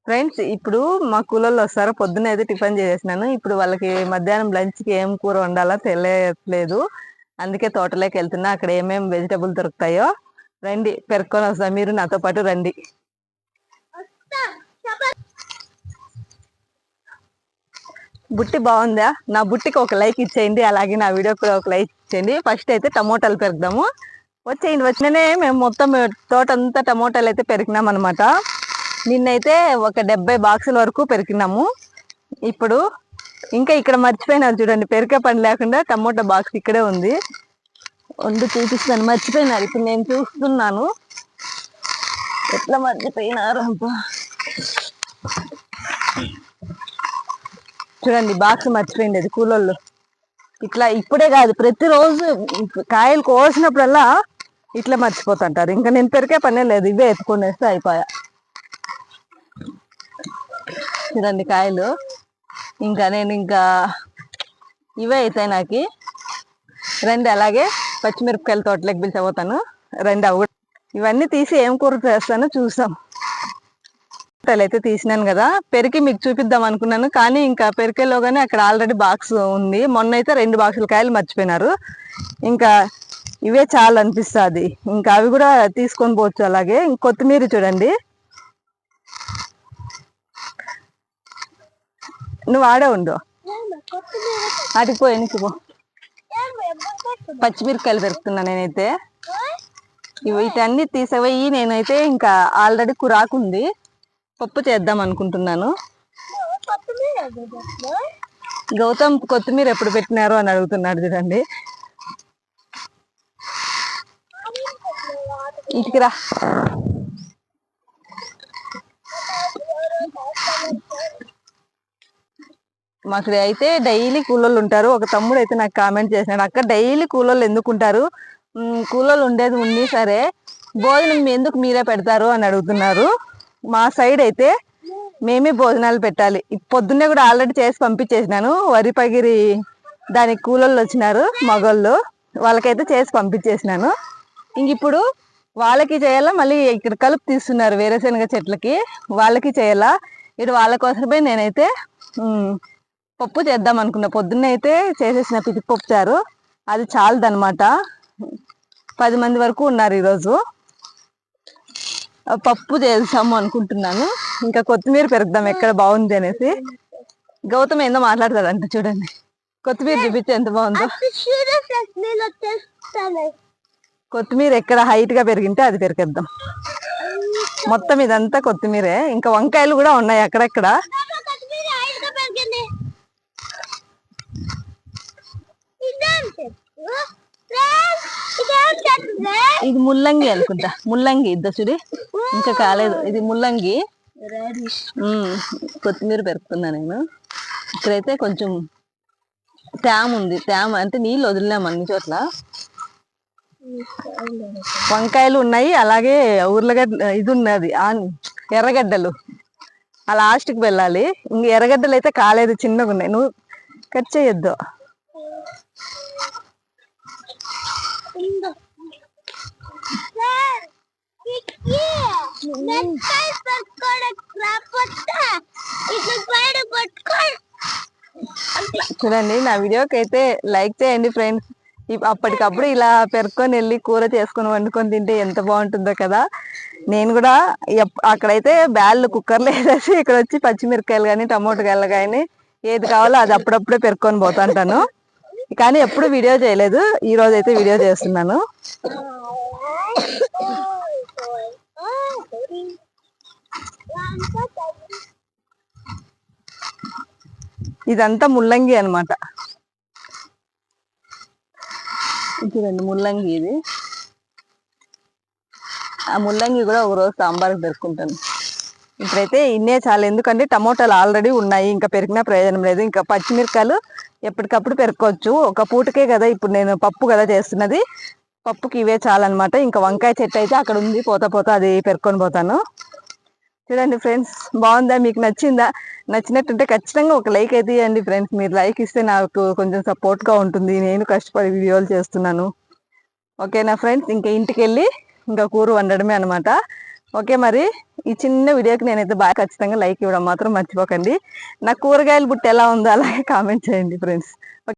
Friends, ఇప్పుడు మా కూలోళ్ళు వస్తారు. పొద్దున్న అయితే టిఫిన్ చేసేసినాను. ఇప్పుడు వాళ్ళకి మధ్యాహ్నం లంచ్కి ఏం కూర వండాలో తెలియట్లేదు. అందుకే తోటలోకి వెళ్తున్నా. అక్కడ ఏమేమి వెజిటబుల్ దొరుకుతాయో రండి పెరుక్కొని వస్తా. మీరు నాతో పాటు రండి. బుట్టి బాగుందా? నా బుట్టికి ఒక లైక్ ఇచ్చేయండి. అలాగే నా వీడియో కూడా ఒక లైక్ ఇచ్చేయండి. ఫస్ట్ అయితే టమోటాలు పెరుకుదాము. వచ్చేయండి. వచ్చిననే మేము మొత్తం తోట అంతా టమోటాలు అయితే పెరికినాం అనమాట. నిన్నైతే ఒక 70 బాక్సుల వరకు పెరికినాము. ఇప్పుడు ఇంకా ఇక్కడ మర్చిపోయినారు చూడండి, పెరికే పని లేకుండా టమోటా బాక్స్ ఇక్కడే ఉంది. చూపిస్తాను. మర్చిపోయినారు. ఇప్పుడు నేను చూస్తున్నాను ఎట్లా మర్చిపోయినారు అబ్బా. చూడండి, బాక్స్ మర్చిపోయింది అది కూలోళ్ళు. ఇట్లా ఇప్పుడే కాదు, ప్రతిరోజు కాయలు కోసినప్పుడల్లా ఇట్లా మర్చిపోతుంటారు. ఇంకా నేను పెరికే పనే లేదు, ఇవే ఎత్తుకొని వేస్తే అయిపోయా. చూడండి కాయలు. ఇంకా నేను ఇవే అవుతాయి నాకు. రండి, అలాగే పచ్చిమిరపకాయల తోటలోకి పిలిచిపోతాను. రండి, అవి ఇవన్నీ తీసి ఏం కూర చేస్తానో చూసాం. అయితే తీసినాను కదా, పెరికి మీకు చూపిద్దాం అనుకున్నాను. కానీ ఇంకా పెరికేలోగానే అక్కడ ఆల్రెడీ బాక్స్ ఉంది. మొన్న అయితే 2 బాక్సుల కాయలు మర్చిపోయినారు. ఇంకా ఇవే చాలా అనిపిస్తుంది. ఇంకా అవి కూడా తీసుకొని పోవచ్చు. అలాగే కొత్తిమీర చూడండి. నువ్వు ఆడే ఉండు, అటుకుపో, ఎనికిపో. పచ్చిమిరపకాయలు పెరుకుతున్నా నేనైతే. వీటన్ని తీసేవయ్యి నేనైతే ఇంకా ఆల్రెడీ కురాకుంది, పప్పు చేద్దాం అనుకుంటున్నాను. గౌతమ్ కొత్తిమీర ఎప్పుడు పెట్టినారు అని అడుగుతున్నాడు చూడండి. ఇంటికి రా. మాకు అయితే డైలీ కూలోళ్ళు ఉంటారు. ఒక తమ్ముడు అయితే నాకు కామెంట్ చేసినాడు, అక్క డైలీ కూలోళ్ళు ఎందుకు ఉంటారు, కూలోళ్ళు ఉండేది ఉంది సరే, భోజనం ఎందుకు మీరే పెడతారు అని అడుగుతున్నారు. మా సైడ్ అయితే మేమే భోజనాలు పెట్టాలి. పొద్దున్నే కూడా ఆల్రెడీ చేసి పంపించేసినాను. వరి పగిరి దానికి కూలోళ్ళు వచ్చినారు మగోళ్ళు, వాళ్ళకైతే చేసి పంపించేసినాను. ఇంక ఇప్పుడు వాళ్ళకి చేయాలా, మళ్ళీ ఇక్కడ కలుపు తీస్తున్నారు వేరుశనగ చెట్లకి, వాళ్ళకి చేయాలా. ఇటు వాళ్ళ కోసమే నేనైతే పప్పు చేద్దాం అనుకున్నా. పొద్దున్నే అయితే చేసేసిన పితిపప్పు చారు, అది చాలదనమాట. 10 మంది వరకు ఉన్నారు ఈరోజు. పప్పు చేసాము అనుకుంటున్నాను. ఇంకా కొత్తిమీర పెరుకుదాం ఎక్కడ బాగుంది అనేసి. గౌతమ్ ఏందో మాట్లాడతాడంట చూడండి. కొత్తిమీర చూపించి ఎంత బాగుందో. కొత్తిమీర ఎక్కడ హైట్ గా పెరిగింటే అది పెరికేద్దాం. మొత్తం ఇదంతా కొత్తిమీరే. ఇంకా వంకాయలు కూడా ఉన్నాయి అక్కడక్కడ. ఇది ముల్లంగి అనుకుంటా, ముల్లంగి ఇద్దసుడి ఇంకా కాలేదు. ఇది ముల్లంగి. కొత్తిమీర పెరుకుతున్నా నేను. ఇక్కడైతే కొంచెం తేమ ఉంది. తేమ అంటే నీళ్ళు వదిలినాం అన్ని చోట్ల. వంకాయలు ఉన్నాయి, అలాగే ఉర్లగడ్డ ఇది ఉన్నది, ఎర్రగడ్డలు ఆ లాస్ట్కి వెళ్ళాలి. ఇంక ఎర్రగడ్డలు అయితే కాలేదు, చిన్నగా ఉన్నాయి. నువ్వు కట్ చేయొద్దు. చూడండి, నా వీడియోకి అయితే లైక్ చేయండి ఫ్రెండ్స్. అప్పటికప్పుడు ఇలా పెరుక్కొని వెళ్ళి కూర చేసుకొని వండుకొని తింటే ఎంత బాగుంటుందో కదా. నేను కూడా అక్కడైతే బ్యాళ్ళు కుక్కర్లో వేసేసి ఇక్కడ వచ్చి పచ్చిమిరపకాయలు కానీ టమోటాకాయలు కానీ ఏది కావాలో అది అప్పుడప్పుడే పెరుక్కొని పోతాంటాను. కానీ ఎప్పుడు వీడియో చేయలేదు, ఈ రోజు అయితే వీడియో చేస్తున్నాను. ఇదంతా ముల్లంగి అనమాట. చూడండి ముల్లంగి ఇది. ఆ ముల్లంగి కూడా ఒక రోజు సాంబార్కి పెరుక్కుంటాను. ఇప్పుడైతే ఇన్నే చాలు, ఎందుకంటే టమోటాలు ఆల్రెడీ ఉన్నాయి, ఇంకా పెరిగినా ప్రయోజనం లేదు. ఇంకా పచ్చిమిరకాయలు ఎప్పటికప్పుడు పెరుక్కోవచ్చు. ఒక పూటకే కదా ఇప్పుడు నేను పప్పు కదా చేస్తున్నది, పప్పుకి ఇవే చాలన్నమాట. ఇంకా వంకాయ చెట్టు అయితే అక్కడ ఉంది, పోతా అది పెరుక్కొని పోతాను. చూడండి ఫ్రెండ్స్, బాగుందా? మీకు నచ్చిందా? నచ్చినట్టుంటే ఖచ్చితంగా ఒక లైక్ అయితే ఇవ్వండి ఫ్రెండ్స్. మీరు లైక్ ఇస్తే నాకు కొంచెం సపోర్ట్గా ఉంటుంది, నేను కష్టపడి వీడియోలు చేస్తున్నాను. ఓకేనా ఫ్రెండ్స్? ఇంకా ఇంటికి వెళ్ళి ఇంకా కూర వండడమే అనమాట. ఓకే, మరి ఈ చిన్న వీడియోకి నేనైతే బాగా ఖచ్చితంగా లైక్ ఇవ్వడం మాత్రం మర్చిపోకండి. నా కూరగాయల బుట్ట ఎలా ఉందో అలాగే కామెంట్ చేయండి ఫ్రెండ్స్.